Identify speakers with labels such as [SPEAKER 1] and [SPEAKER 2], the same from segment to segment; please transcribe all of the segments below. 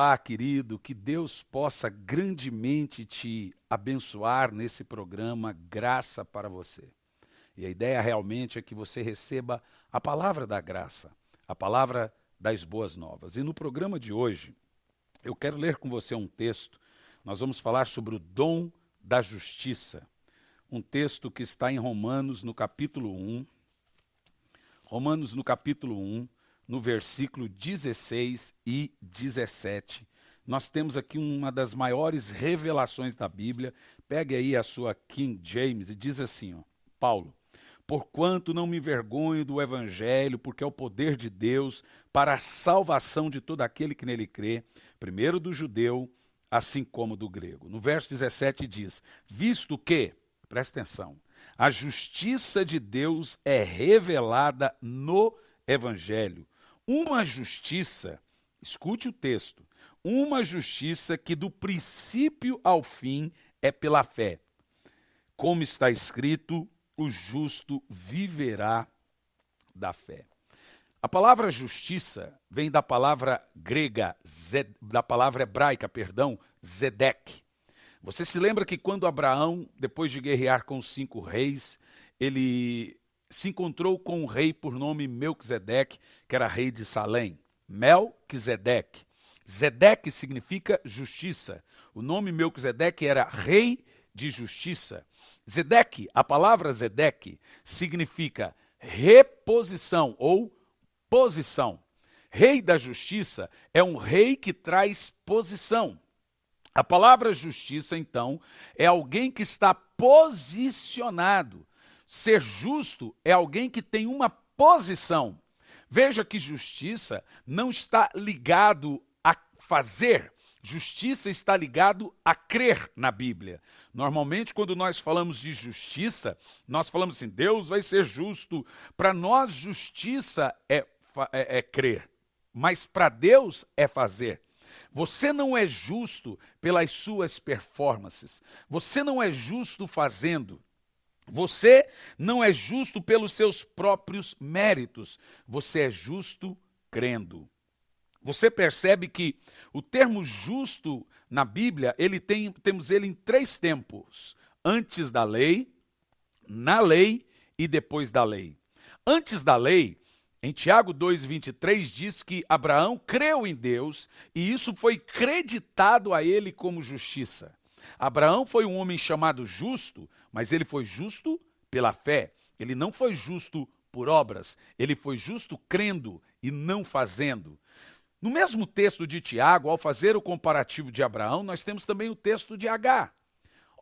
[SPEAKER 1] Olá, querido, que Deus possa grandemente te abençoar nesse programa Graça para você. E a ideia realmente é que você receba a palavra da graça, a palavra das boas novas. E no programa de hoje, eu quero ler com você um texto. Nós vamos falar sobre o dom da justiça. Um texto que está em Romanos, no capítulo 1. Romanos, no capítulo 1. No versículo 16 e 17. Nós temos aqui uma das maiores revelações da Bíblia. Pegue aí a sua King James e diz assim, ó, Paulo: porquanto não me envergonho do evangelho, porque é o poder de Deus para a salvação de todo aquele que nele crê, primeiro do judeu, assim como do grego. No verso 17 diz, visto que, presta atenção, a justiça de Deus é revelada no evangelho. Uma justiça, escute o texto, uma justiça que do princípio ao fim é pela fé. Como está escrito, o justo viverá da fé. A palavra justiça vem da palavra grega, da palavra hebraica, Zedek. Você se lembra que quando Abraão, depois de guerrear com os 5 reis, ele se encontrou com um rei por nome Melquisedeque, que era rei de Salém. Melquisedeque. Zedek significa justiça. O nome Melquisedeque era rei de justiça. Zedek, a palavra Zedek, significa reposição ou posição. Rei da justiça é um rei que traz posição. A palavra justiça, então, é alguém que está posicionado. Ser justo é alguém que tem uma posição. Veja que justiça não está ligado a fazer. Justiça está ligado a crer na Bíblia. Normalmente, quando nós falamos de justiça, nós falamos assim, Deus vai ser justo. Para nós, justiça é crer, mas para Deus é fazer. Você não é justo pelas suas performances. Você não é justo fazendo. Você não é justo pelos seus próprios méritos. Você é justo crendo. Você percebe que o termo justo na Bíblia, temos ele em 3 tempos. Antes da lei, na lei e depois da lei. Antes da lei, em Tiago 2,23 diz que Abraão creu em Deus e isso foi creditado a ele como justiça. Abraão foi um homem chamado justo, mas ele foi justo pela fé. Ele não foi justo por obras, ele foi justo crendo e não fazendo. No mesmo texto de Tiago, ao fazer o comparativo de Abraão, nós temos também o texto de Agar.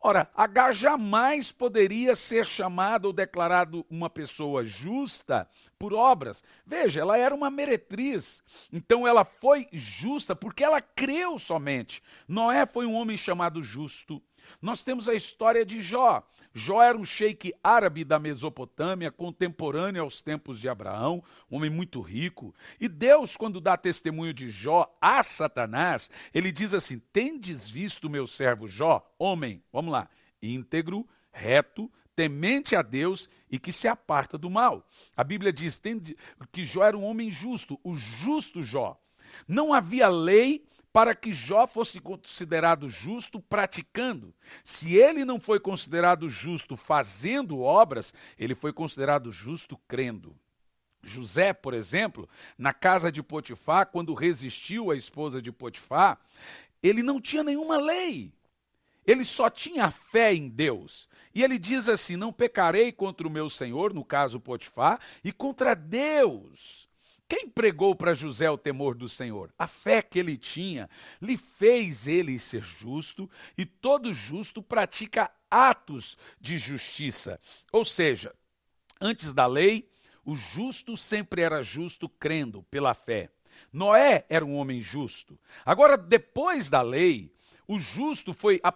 [SPEAKER 1] Ora, Agar jamais poderia ser chamada ou declarado uma pessoa justa por obras. Veja, ela era uma meretriz, então ela foi justa porque ela creu somente. Noé foi um homem chamado justo. Nós temos a história de Jó. Jó era um sheik árabe da Mesopotâmia, contemporâneo aos tempos de Abraão, um homem muito rico. E Deus, quando dá testemunho de Jó a Satanás, ele diz assim, tendes visto meu servo Jó, homem, vamos lá, íntegro, reto, temente a Deus e que se aparta do mal. A Bíblia diz que Jó era um homem justo, o justo Jó. Não havia lei para que Jó fosse considerado justo praticando. Se ele não foi considerado justo fazendo obras, ele foi considerado justo crendo. José, por exemplo, na casa de Potifar, quando resistiu à esposa de Potifar, ele não tinha nenhuma lei. Ele só tinha fé em Deus. E ele diz assim, não pecarei contra o meu senhor, no caso Potifar, e contra Deus. Quem pregou para José o temor do Senhor? A fé que ele tinha lhe fez ele ser justo, e todo justo pratica atos de justiça. Ou seja, antes da lei, o justo sempre era justo crendo pela fé. Noé era um homem justo. Agora, depois da lei,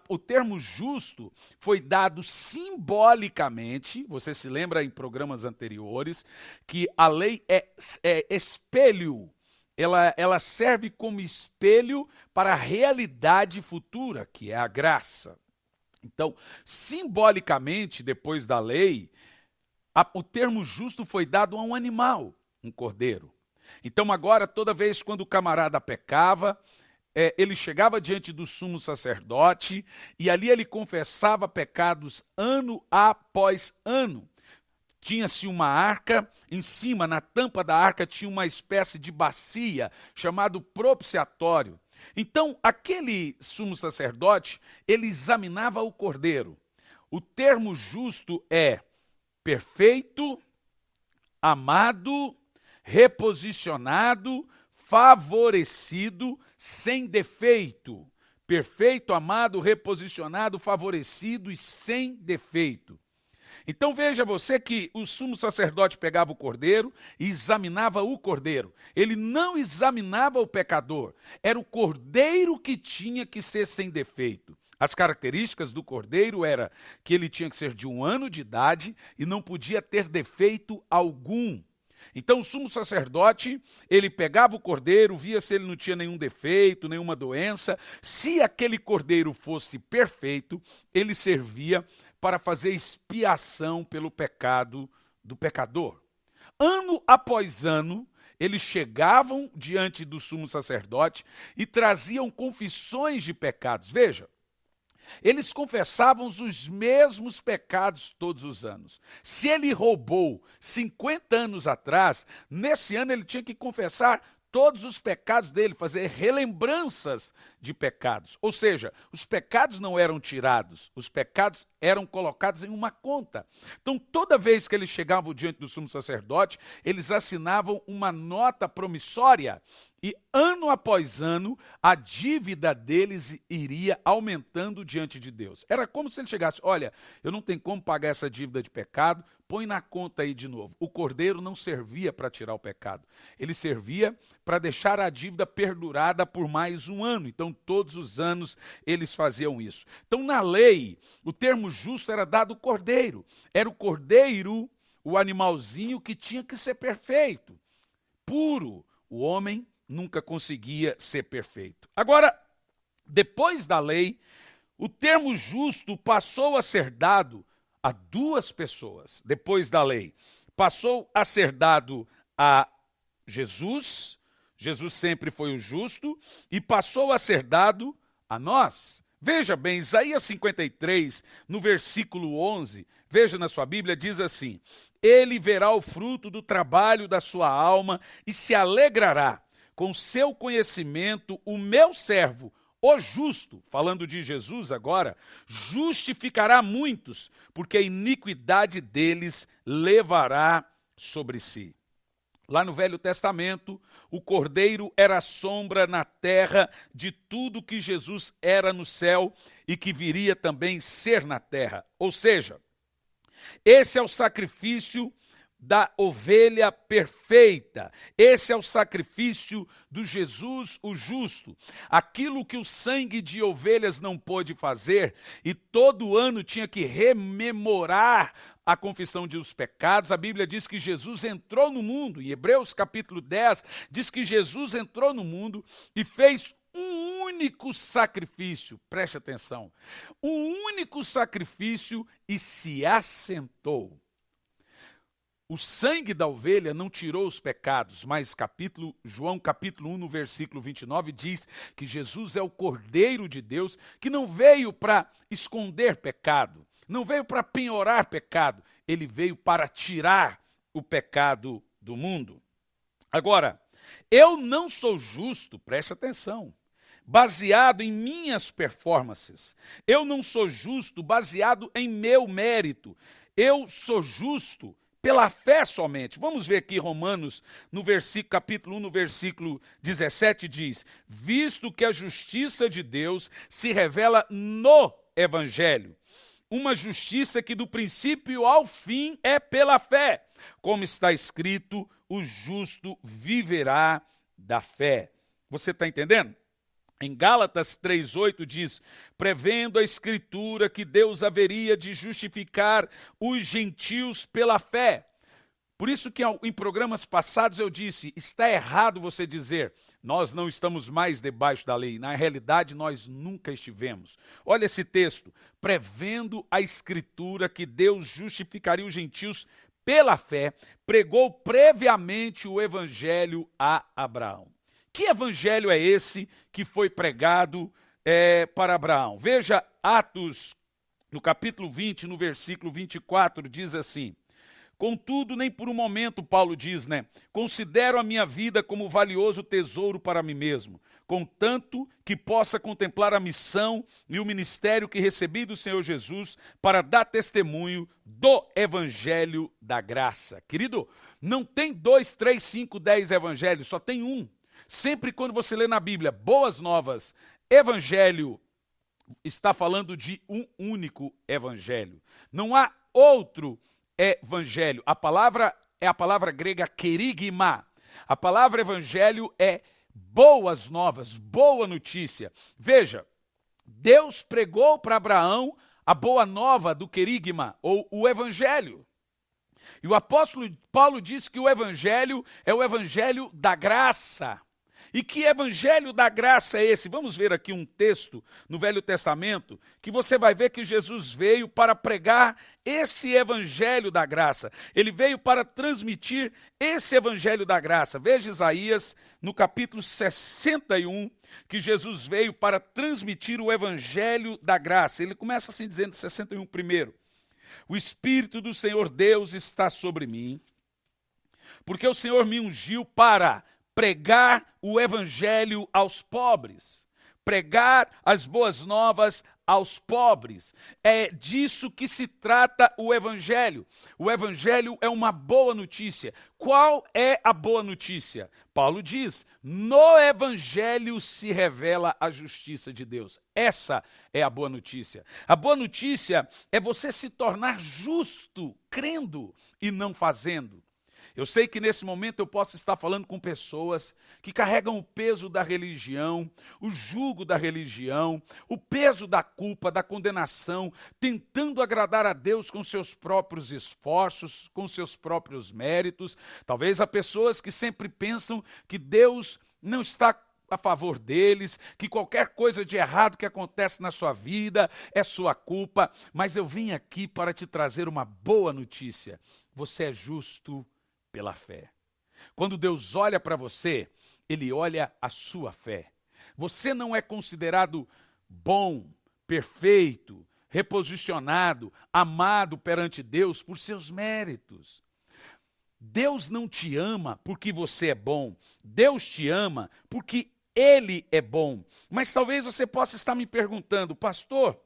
[SPEAKER 1] o termo justo foi dado simbolicamente, você se lembra em programas anteriores, que a lei é espelho, ela serve como espelho para a realidade futura, que é a graça. Então, simbolicamente, depois da lei, o termo justo foi dado a um animal, um cordeiro. Então agora, toda vez quando o camarada pecava, ele chegava diante do sumo sacerdote e ali ele confessava pecados ano após ano. Tinha-se uma arca, em cima, na tampa da arca, tinha uma espécie de bacia, chamado propiciatório. Então, aquele sumo sacerdote, ele examinava o cordeiro. O termo justo é perfeito, amado, reposicionado, favorecido, sem defeito. Perfeito, amado, reposicionado, favorecido e sem defeito. Então veja você que o sumo sacerdote pegava o cordeiro e examinava o cordeiro. Ele não examinava o pecador. Era o cordeiro que tinha que ser sem defeito. As características do cordeiro era que ele tinha que ser de 1 ano de idade e não podia ter defeito algum. Então o sumo sacerdote, ele pegava o cordeiro, via se ele não tinha nenhum defeito, nenhuma doença. Se aquele cordeiro fosse perfeito, ele servia para fazer expiação pelo pecado do pecador. Ano após ano, eles chegavam diante do sumo sacerdote e traziam confissões de pecados. Veja, eles confessavam os mesmos pecados todos os anos. Se ele roubou 50 anos atrás, nesse ano ele tinha que confessar todos os pecados dele, fazer relembranças de pecados. Ou seja, os pecados não eram tirados, os pecados eram colocados em uma conta. Então, toda vez que eles chegavam diante do sumo sacerdote, eles assinavam uma nota promissória e ano após ano, a dívida deles iria aumentando diante de Deus. Era como se ele chegasse, olha, eu não tenho como pagar essa dívida de pecado, põe na conta aí de novo. O cordeiro não servia para tirar o pecado, ele servia para deixar a dívida perdurada por mais um ano. Então, todos os anos eles faziam isso. Então, na lei, o termo justo era dado ao cordeiro. Era o cordeiro, o animalzinho que tinha que ser perfeito, puro. O homem nunca conseguia ser perfeito. Agora, depois da lei, o termo justo passou a ser dado a 2 pessoas. Depois da lei, passou a ser dado a Jesus. Jesus sempre foi o justo e passou a ser dado a nós. Veja bem, Isaías 53, no versículo 11, veja na sua Bíblia, diz assim: ele verá o fruto do trabalho da sua alma e se alegrará. Com seu conhecimento, o meu servo, o justo, falando de Jesus agora, justificará muitos, porque a iniquidade deles levará sobre si. Lá no Velho Testamento, o cordeiro era a sombra na terra de tudo que Jesus era no céu e que viria também ser na terra. Ou seja, esse é o sacrifício da ovelha perfeita. Esse é o sacrifício do Jesus, o justo. Aquilo que o sangue de ovelhas não pôde fazer, e todo ano tinha que rememorar a confissão de os pecados. A Bíblia diz que Jesus entrou no mundo, em Hebreus capítulo 10, diz que Jesus entrou no mundo e fez um único sacrifício, preste atenção, um único sacrifício e se assentou. O sangue da ovelha não tirou os pecados, mas João capítulo 1, no versículo 29, diz que Jesus é o Cordeiro de Deus, que não veio para esconder pecado, não veio para penhorar pecado, ele veio para tirar o pecado do mundo. Agora, eu não sou justo, preste atenção, baseado em minhas performances. Eu não sou justo baseado em meu mérito. Eu sou justo pela fé somente. Vamos ver aqui Romanos, no capítulo 1, no versículo 17, diz: visto que a justiça de Deus se revela no Evangelho, uma justiça que do princípio ao fim é pela fé, como está escrito, o justo viverá da fé. Você está entendendo? Em Gálatas 3,8 diz, prevendo a Escritura que Deus haveria de justificar os gentios pela fé. Por isso que em programas passados eu disse, está errado você dizer, nós não estamos mais debaixo da lei. Na realidade, nós nunca estivemos. Olha esse texto, prevendo a Escritura que Deus justificaria os gentios pela fé, pregou previamente o Evangelho a Abraão. Que evangelho é esse que foi pregado para Abraão? Veja Atos, no capítulo 20, no versículo 24, diz assim: contudo, nem por um momento, Paulo diz, considero a minha vida como valioso tesouro para mim mesmo, contanto que possa contemplar a missão e o ministério que recebi do Senhor Jesus para dar testemunho do evangelho da graça. Querido, não tem 2, 3, 5, 10 evangelhos, só tem um. Sempre quando você lê na Bíblia Boas Novas, evangelho, está falando de um único evangelho. Não há outro evangelho. A palavra é a palavra grega kerigma. A palavra evangelho é boas novas, boa notícia. Veja, Deus pregou para Abraão a boa nova do kerigma, ou o evangelho. E o apóstolo Paulo diz que o evangelho é o evangelho da graça. E que evangelho da graça é esse? Vamos ver aqui um texto no Velho Testamento, que você vai ver que Jesus veio para pregar esse evangelho da graça. Ele veio para transmitir esse evangelho da graça. Veja Isaías, no capítulo 61, que Jesus veio para transmitir o evangelho da graça. Ele começa assim dizendo, 61 primeiro: o Espírito do Senhor Deus está sobre mim, porque o Senhor me ungiu para pregar o evangelho aos pobres, pregar as boas novas aos pobres. É disso que se trata o evangelho. O evangelho é uma boa notícia. Qual é a boa notícia? Paulo diz, no evangelho se revela a justiça de Deus. Essa é a boa notícia. A boa notícia é você se tornar justo, crendo e não fazendo. Eu sei que nesse momento eu posso estar falando com pessoas que carregam o peso da religião, o jugo da religião, o peso da culpa, da condenação, tentando agradar a Deus com seus próprios esforços, com seus próprios méritos. Talvez há pessoas que sempre pensam que Deus não está a favor deles, que qualquer coisa de errado que acontece na sua vida é sua culpa. Mas eu vim aqui para te trazer uma boa notícia. Você é justo pela fé. Quando Deus olha para você, Ele olha a sua fé. Você não é considerado bom, perfeito, reposicionado, amado perante Deus por seus méritos. Deus não te ama porque você é bom. Deus te ama porque Ele é bom. Mas talvez você possa estar me perguntando, pastor,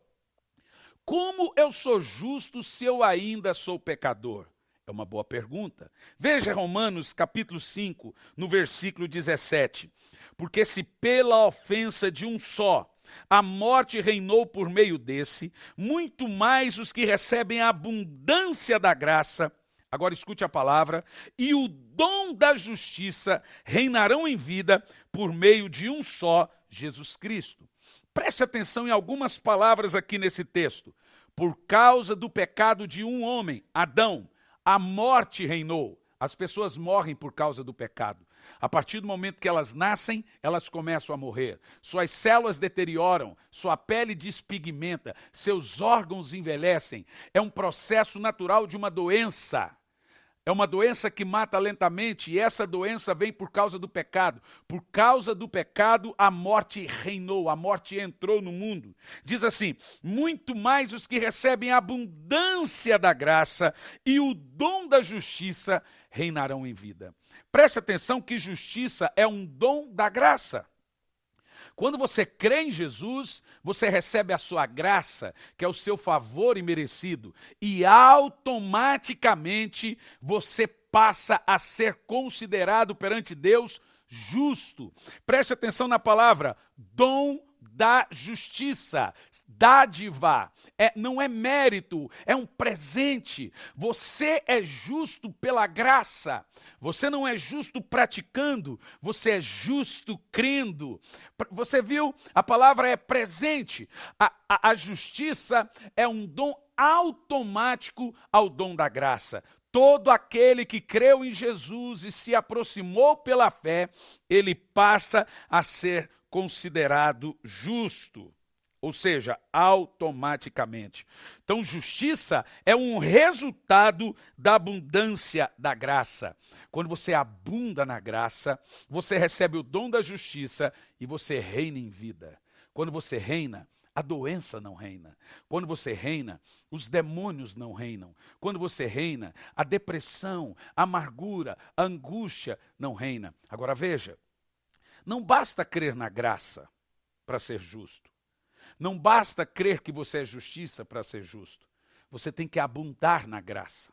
[SPEAKER 1] como eu sou justo se eu ainda sou pecador? É uma boa pergunta. Veja Romanos capítulo 5, no versículo 17. Porque se pela ofensa de um só a morte reinou por meio desse, muito mais os que recebem a abundância da graça, agora escute a palavra, e o dom da justiça reinarão em vida por meio de um só, Jesus Cristo. Preste atenção em algumas palavras aqui nesse texto. Por causa do pecado de um homem, Adão, a morte reinou. As pessoas morrem por causa do pecado. A partir do momento que elas nascem, elas começam a morrer. Suas células deterioram, sua pele despigmenta, seus órgãos envelhecem. É um processo natural de uma doença. É uma doença que mata lentamente e essa doença vem por causa do pecado. Por causa do pecado, a morte reinou, a morte entrou no mundo. Diz assim, muito mais os que recebem a abundância da graça e o dom da justiça reinarão em vida. Preste atenção que justiça é um dom da graça. Quando você crê em Jesus, você recebe a sua graça, que é o seu favor imerecido, e automaticamente você passa a ser considerado perante Deus justo. Preste atenção na palavra, dom da justiça, dádiva, não é mérito, é um presente. Você é justo pela graça, você não é justo praticando, você é justo crendo. Você viu? A palavra é presente, a justiça é um dom automático ao dom da graça. Todo aquele que creu em Jesus e se aproximou pela fé, ele passa a ser considerado justo. Ou seja, automaticamente. Então, justiça é um resultado da abundância da graça. Quando você abunda na graça, você recebe o dom da justiça e você reina em vida. Quando você reina, a doença não reina. Quando você reina, os demônios não reinam. Quando você reina, a depressão, a amargura, a angústia não reina. Agora veja, não basta crer na graça para ser justo. Não basta crer que você é justiça para ser justo. Você tem que abundar na graça.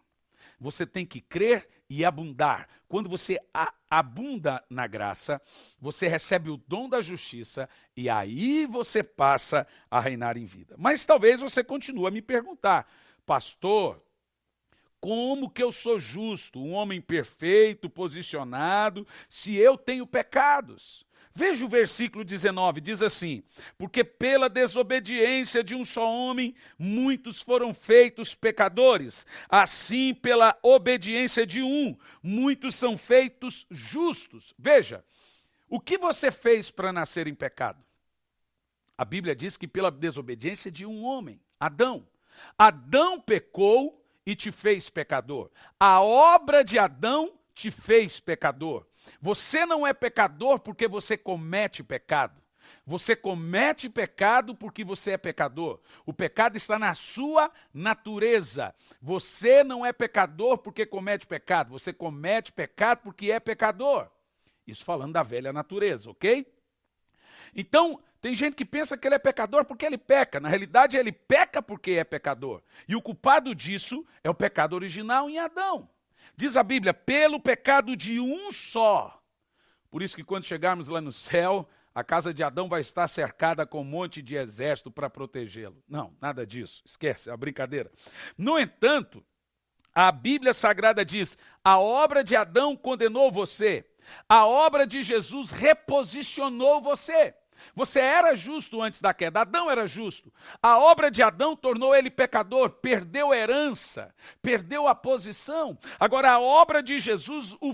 [SPEAKER 1] Você tem que crer e abundar. Quando você abunda na graça, você recebe o dom da justiça e aí você passa a reinar em vida. Mas talvez você continue a me perguntar, pastor, como que eu sou justo, um homem perfeito, posicionado, se eu tenho pecados? Veja o versículo 19, diz assim, porque pela desobediência de um só homem, muitos foram feitos pecadores, assim pela obediência de um, muitos são feitos justos. Veja, o que você fez para nascer em pecado? A Bíblia diz que pela desobediência de um homem, Adão. Adão pecou e te fez pecador. A obra de Adão te fez pecador. Você não é pecador porque você comete pecado. Você comete pecado porque você é pecador. O pecado está na sua natureza. Você não é pecador porque comete pecado. Você comete pecado porque é pecador. Isso falando da velha natureza, ok? Então, tem gente que pensa que ele é pecador porque ele peca. Na realidade, ele peca porque é pecador. E o culpado disso é o pecado original em Adão. Diz a Bíblia, pelo pecado de um só. Por isso que quando chegarmos lá no céu, a casa de Adão vai estar cercada com um monte de exército para protegê-lo. Não, nada disso. Esquece, é uma brincadeira. No entanto, a Bíblia Sagrada diz, a obra de Adão condenou você. A obra de Jesus reposicionou você. Você era justo antes da queda, Adão era justo. A obra de Adão tornou ele pecador, perdeu a herança, perdeu a posição. Agora a obra de Jesus o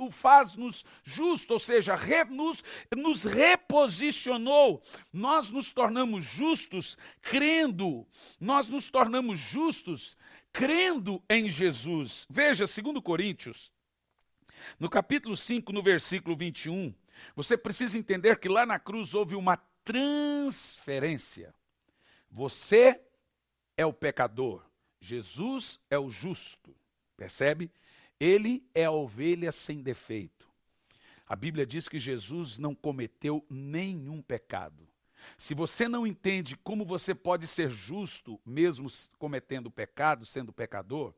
[SPEAKER 1] faz-nos justo, ou seja, nos reposicionou. Nós nos tornamos justos crendo, nós nos tornamos justos crendo em Jesus. Veja, 2 Coríntios, no capítulo 5, no versículo 21, você precisa entender que lá na cruz houve uma transferência. Você é o pecador, Jesus é o justo, percebe? Ele é a ovelha sem defeito. A Bíblia diz que Jesus não cometeu nenhum pecado. Se você não entende como você pode ser justo mesmo cometendo pecado, sendo pecador,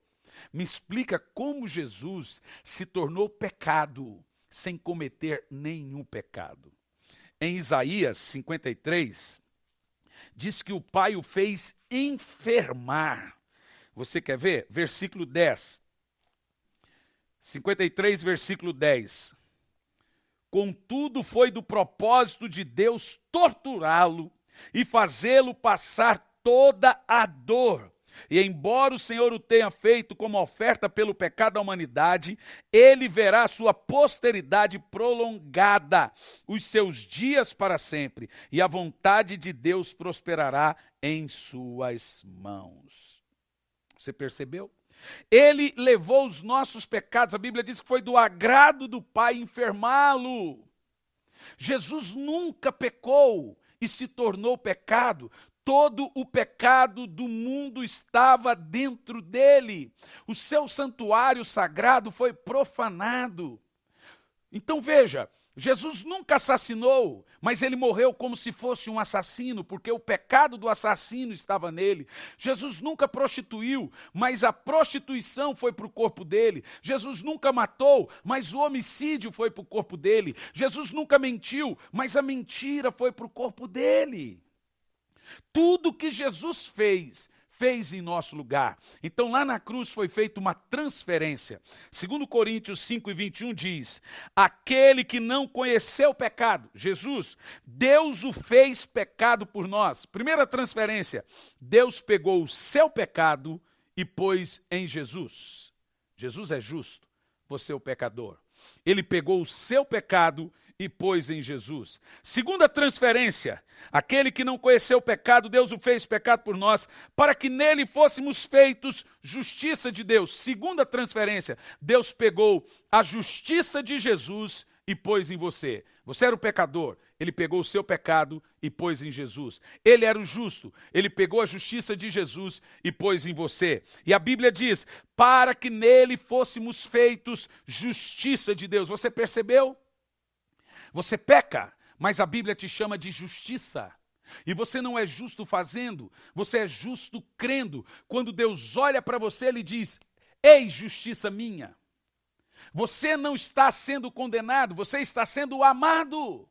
[SPEAKER 1] me explica como Jesus se tornou pecado sem cometer nenhum pecado. Em Isaías 53, diz que o Pai o fez enfermar. Você quer ver? Versículo 10. 53, versículo 10. Contudo, foi do propósito de Deus torturá-lo e fazê-lo passar toda a dor. E embora o Senhor o tenha feito como oferta pelo pecado da humanidade, ele verá a sua posteridade prolongada, os seus dias para sempre, e a vontade de Deus prosperará em suas mãos. Você percebeu? Ele levou os nossos pecados, a Bíblia diz que foi do agrado do Pai enfermá-lo. Jesus nunca pecou e se tornou pecado. Todo o pecado do mundo estava dentro dele. O seu santuário sagrado foi profanado. Então veja, Jesus nunca assassinou, mas ele morreu como se fosse um assassino, porque o pecado do assassino estava nele. Jesus nunca prostituiu, mas a prostituição foi para o corpo dele. Jesus nunca matou, mas o homicídio foi para o corpo dele. Jesus nunca mentiu, mas a mentira foi para o corpo dele. Tudo que Jesus fez em nosso lugar. Então lá na cruz foi feita uma transferência. 2 Coríntios 5 e 21 diz, aquele que não conheceu o pecado, Jesus, Deus o fez pecado por nós. Primeira transferência, Deus pegou o seu pecado e pôs em Jesus. Jesus é justo, você é o pecador. Ele pegou o seu pecado e pôs em Jesus. Segunda transferência, aquele que não conheceu o pecado, Deus o fez pecado por nós, para que nele fôssemos feitos justiça de Deus. Segunda transferência, Deus pegou a justiça de Jesus e pôs em você. Você era o pecador, ele pegou o seu pecado e pôs em Jesus. Ele era o justo, ele pegou a justiça de Jesus e pôs em você. E a Bíblia diz, para que nele fôssemos feitos justiça de Deus. Você percebeu? Você peca, mas a Bíblia te chama de justiça. E você não é justo fazendo, você é justo crendo. Quando Deus olha para você, ele diz, eis justiça minha. Você não está sendo condenado, você está sendo amado.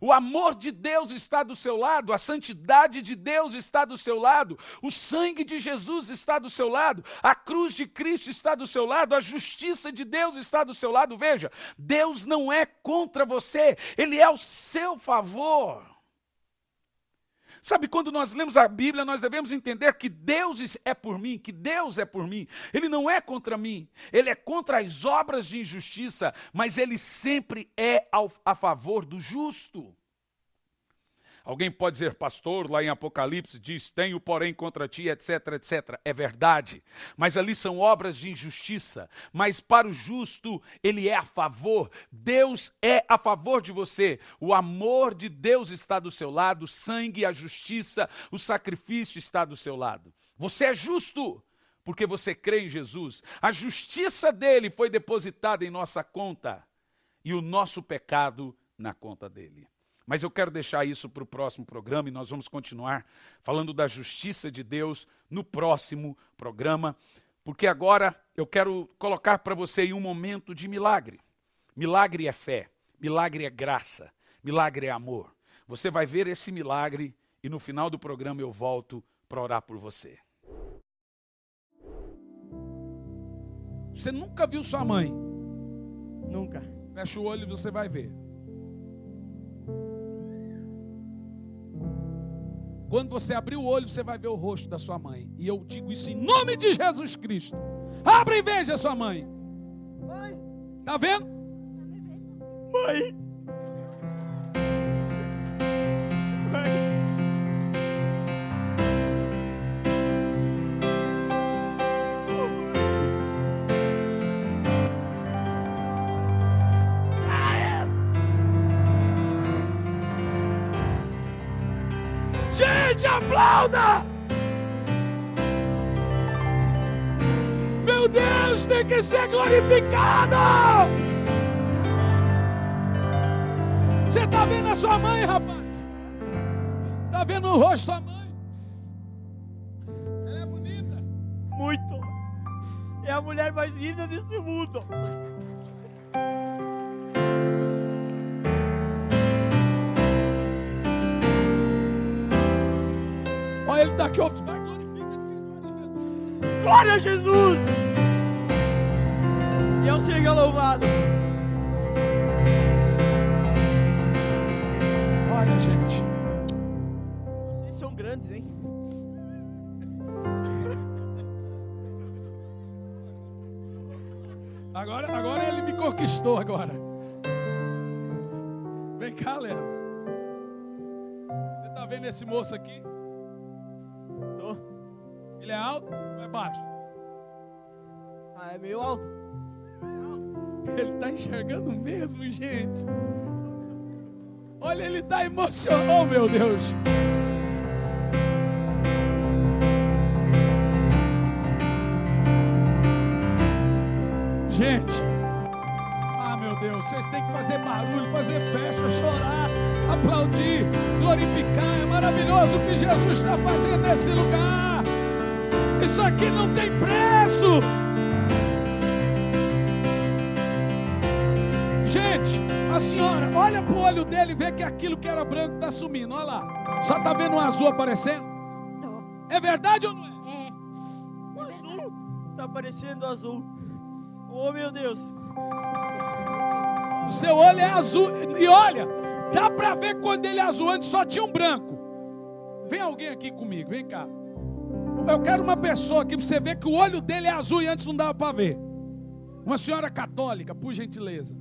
[SPEAKER 1] O amor de Deus está do seu lado, a santidade de Deus está do seu lado, o sangue de Jesus está do seu lado, a cruz de Cristo está do seu lado, a justiça de Deus está do seu lado. Veja, Deus não é contra você, Ele é ao seu favor. Sabe, quando nós lemos a Bíblia, nós devemos entender que Deus é por mim, que Deus é por mim. Ele não é contra mim, Ele é contra as obras de injustiça, mas Ele sempre é a favor do justo. Alguém pode dizer, pastor, lá em Apocalipse diz, tenho porém contra ti, etc, etc. É verdade, mas ali são obras de injustiça. Mas para o justo, ele é a favor. Deus é a favor de você. O amor de Deus está do seu lado, o sangue, a justiça, o sacrifício está do seu lado. Você é justo, porque você crê em Jesus. A justiça dele foi depositada em nossa conta e o nosso pecado na conta dele. Mas eu quero deixar isso para o próximo programa e nós vamos continuar falando da justiça de Deus no próximo programa, porque agora eu quero colocar para você aí um momento de milagre. Milagre é fé, milagre é graça, milagre é amor. Você vai ver esse milagre e no final do programa eu volto para orar por você. Você nunca viu sua mãe?
[SPEAKER 2] Nunca.
[SPEAKER 1] Fecha o olho e você vai ver. Quando você abrir o olho, você vai ver o rosto da sua mãe. E eu digo isso em nome de Jesus Cristo. Abre e veja a sua mãe.
[SPEAKER 2] Mãe.
[SPEAKER 1] Tá vendo?
[SPEAKER 2] Mãe. Mãe.
[SPEAKER 1] Gente, aplauda! Meu Deus, tem que ser glorificado! Você está vendo a sua mãe, rapaz? Está vendo o rosto da sua mãe? Ela é bonita?
[SPEAKER 2] Muito. É a mulher mais linda desse mundo.
[SPEAKER 1] Olha, ele está aqui, ó. Vai,
[SPEAKER 2] Glória a Jesus! E ao seja louvado.
[SPEAKER 1] Olha, gente.
[SPEAKER 2] Vocês são grandes, hein?
[SPEAKER 1] Agora ele me conquistou agora. Vem cá, Léo. Você está vendo esse moço aqui?
[SPEAKER 2] Tô.
[SPEAKER 1] Ele é alto ou é baixo?
[SPEAKER 2] Ah, é meio alto.
[SPEAKER 1] Ele está enxergando mesmo, gente. Olha, ele está emocionado, oh, meu Deus. Gente, meu Deus, vocês têm que fazer barulho, fazer festa, chorar, aplaudir, glorificar. É maravilhoso o que Jesus está fazendo nesse lugar. Isso aqui não tem preço. Gente, a senhora, olha pro olho dele e vê que aquilo que era branco está sumindo. Olha lá, só está vendo um azul aparecendo? É verdade ou não é?
[SPEAKER 2] O azul está aparecendo azul. Oh, meu Deus.
[SPEAKER 1] O seu olho é azul. E olha, dá para ver quando ele é azul. Antes só tinha um branco. Vem alguém aqui comigo, vem cá. Eu quero uma pessoa aqui para você ver que o olho dele é azul e antes não dava para ver. Uma senhora católica, por gentileza.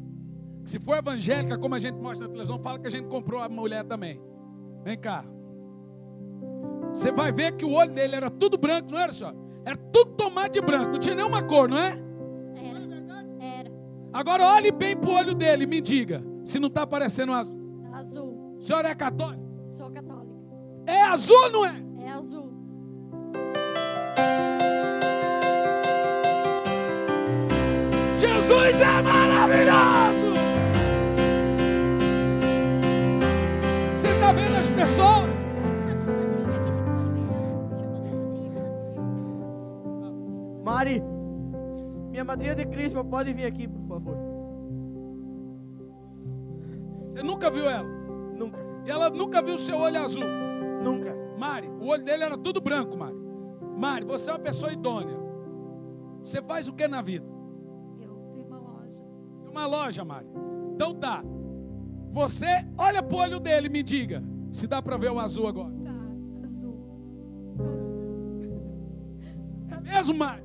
[SPEAKER 3] Se for evangélica, como a gente mostra na televisão, fala que a gente comprou a mulher também. Vem cá. Você vai ver que o olho dele era tudo branco, não era, senhora? Era tudo tomate branco, não tinha nenhuma cor, não é?
[SPEAKER 4] Era.
[SPEAKER 3] Agora olhe bem pro olho dele e me diga se não está parecendo azul.
[SPEAKER 4] Azul.
[SPEAKER 3] A senhora é católica?
[SPEAKER 4] Sou católica.
[SPEAKER 3] É azul ou não é?
[SPEAKER 4] É azul.
[SPEAKER 3] Jesus é maravilhoso! Você está vendo as pessoas?
[SPEAKER 2] Mari, minha madrinha de Crisma, pode vir aqui, por favor.
[SPEAKER 3] Você nunca viu ela?
[SPEAKER 2] Nunca,
[SPEAKER 3] E ela nunca viu o seu olho azul?
[SPEAKER 2] nunca.
[SPEAKER 3] Mari, o olho dele era tudo branco, Mari. Mari, você é uma pessoa idônea. Você faz o que na vida?
[SPEAKER 4] Eu tenho uma loja.
[SPEAKER 3] Tem uma loja, Mari. Então tá. Você olha pro olho dele e me diga se dá para ver o azul agora.
[SPEAKER 4] Tá, azul.
[SPEAKER 3] É mesmo, Mari?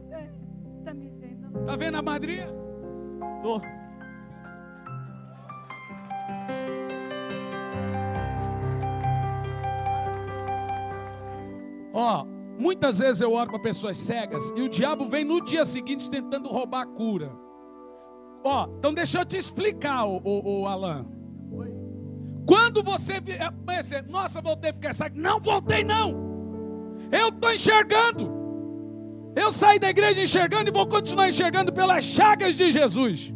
[SPEAKER 4] Tá me vendo?
[SPEAKER 3] Tá vendo a madrinha?
[SPEAKER 2] Tô.
[SPEAKER 3] Ó, muitas vezes eu oro para pessoas cegas e o diabo vem no dia seguinte tentando roubar a cura. Ó, então deixa eu te explicar, o Alan. Quando você pensa, nossa, voltei a ficar cego. Não voltei, não. Eu estou enxergando. Eu saí da igreja enxergando e vou continuar enxergando pelas chagas de Jesus.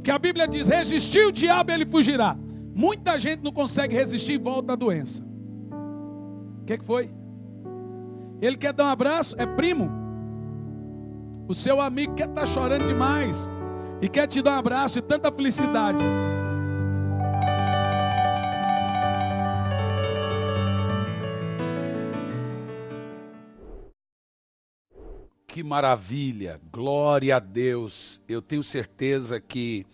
[SPEAKER 3] Que a Bíblia diz, resistir o diabo, ele fugirá. Muita gente não consegue resistir e volta à doença. O que foi? Ele quer dar um abraço, é primo. O seu amigo quer estar chorando demais e quer te dar um abraço e tanta felicidade.
[SPEAKER 1] Que maravilha, glória a Deus. Eu tenho certeza que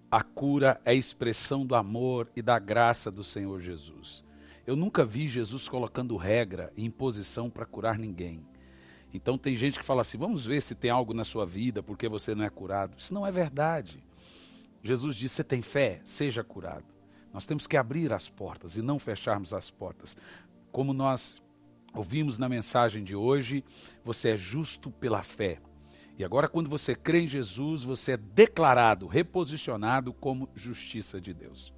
[SPEAKER 1] a cura é expressão do amor e da graça do Senhor Jesus. Eu nunca vi Jesus colocando regra e imposição para curar ninguém. Então tem gente que fala assim, vamos ver se tem algo na sua vida porque você não é curado. Isso não é verdade. Jesus disse, você tem fé? Seja curado. Nós temos que abrir as portas e não fecharmos as portas. Como nós ouvimos na mensagem de hoje, você é justo pela fé. E agora quando você crê em Jesus, você é declarado, reposicionado como justiça de Deus.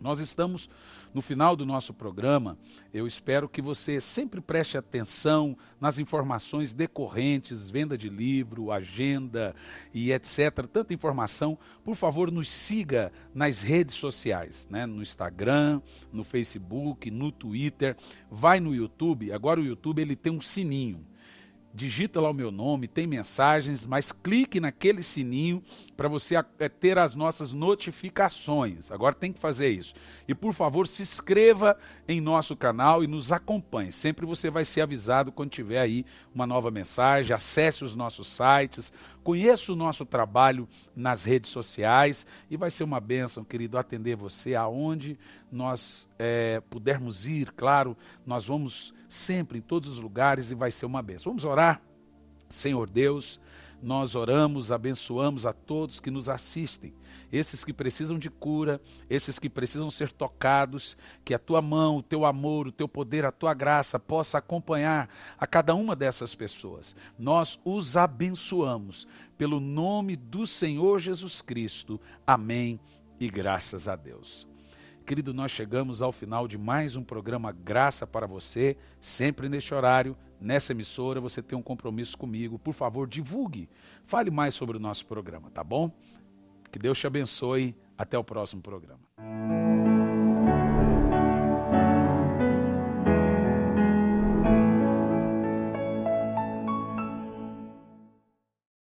[SPEAKER 1] Nós estamos no final do nosso programa. Eu espero que você sempre preste atenção nas informações decorrentes, venda de livro, agenda e etc. Tanta informação. Por favor, nos siga nas redes sociais, né? No Instagram, no Facebook, no Twitter. Vai no YouTube. Agora o YouTube ele tem um sininho. Digita lá o meu nome, tem mensagens, mas clique naquele sininho para você ter as nossas notificações. Agora tem que fazer isso. E por favor, se inscreva em nosso canal e nos acompanhe. Sempre você vai ser avisado quando tiver aí uma nova mensagem. Acesse os nossos sites, conheça o nosso trabalho nas redes sociais e vai ser uma bênção, querido, atender você aonde nós pudermos ir. Claro, nós vamos sempre em todos os lugares e vai ser uma bênção. Vamos orar? Senhor Deus, nós oramos, abençoamos a todos que nos assistem, esses que precisam de cura, esses que precisam ser tocados, que a tua mão, o teu amor, o teu poder, a tua graça possa acompanhar a cada uma dessas pessoas. Nós os abençoamos pelo nome do Senhor Jesus Cristo. Amém e graças a Deus. Querido, nós chegamos ao final de mais um programa Graça para você, sempre neste horário, nessa emissora, você tem um compromisso comigo. Por favor, divulgue, fale mais sobre o nosso programa, tá bom? Que Deus te abençoe, até o próximo programa.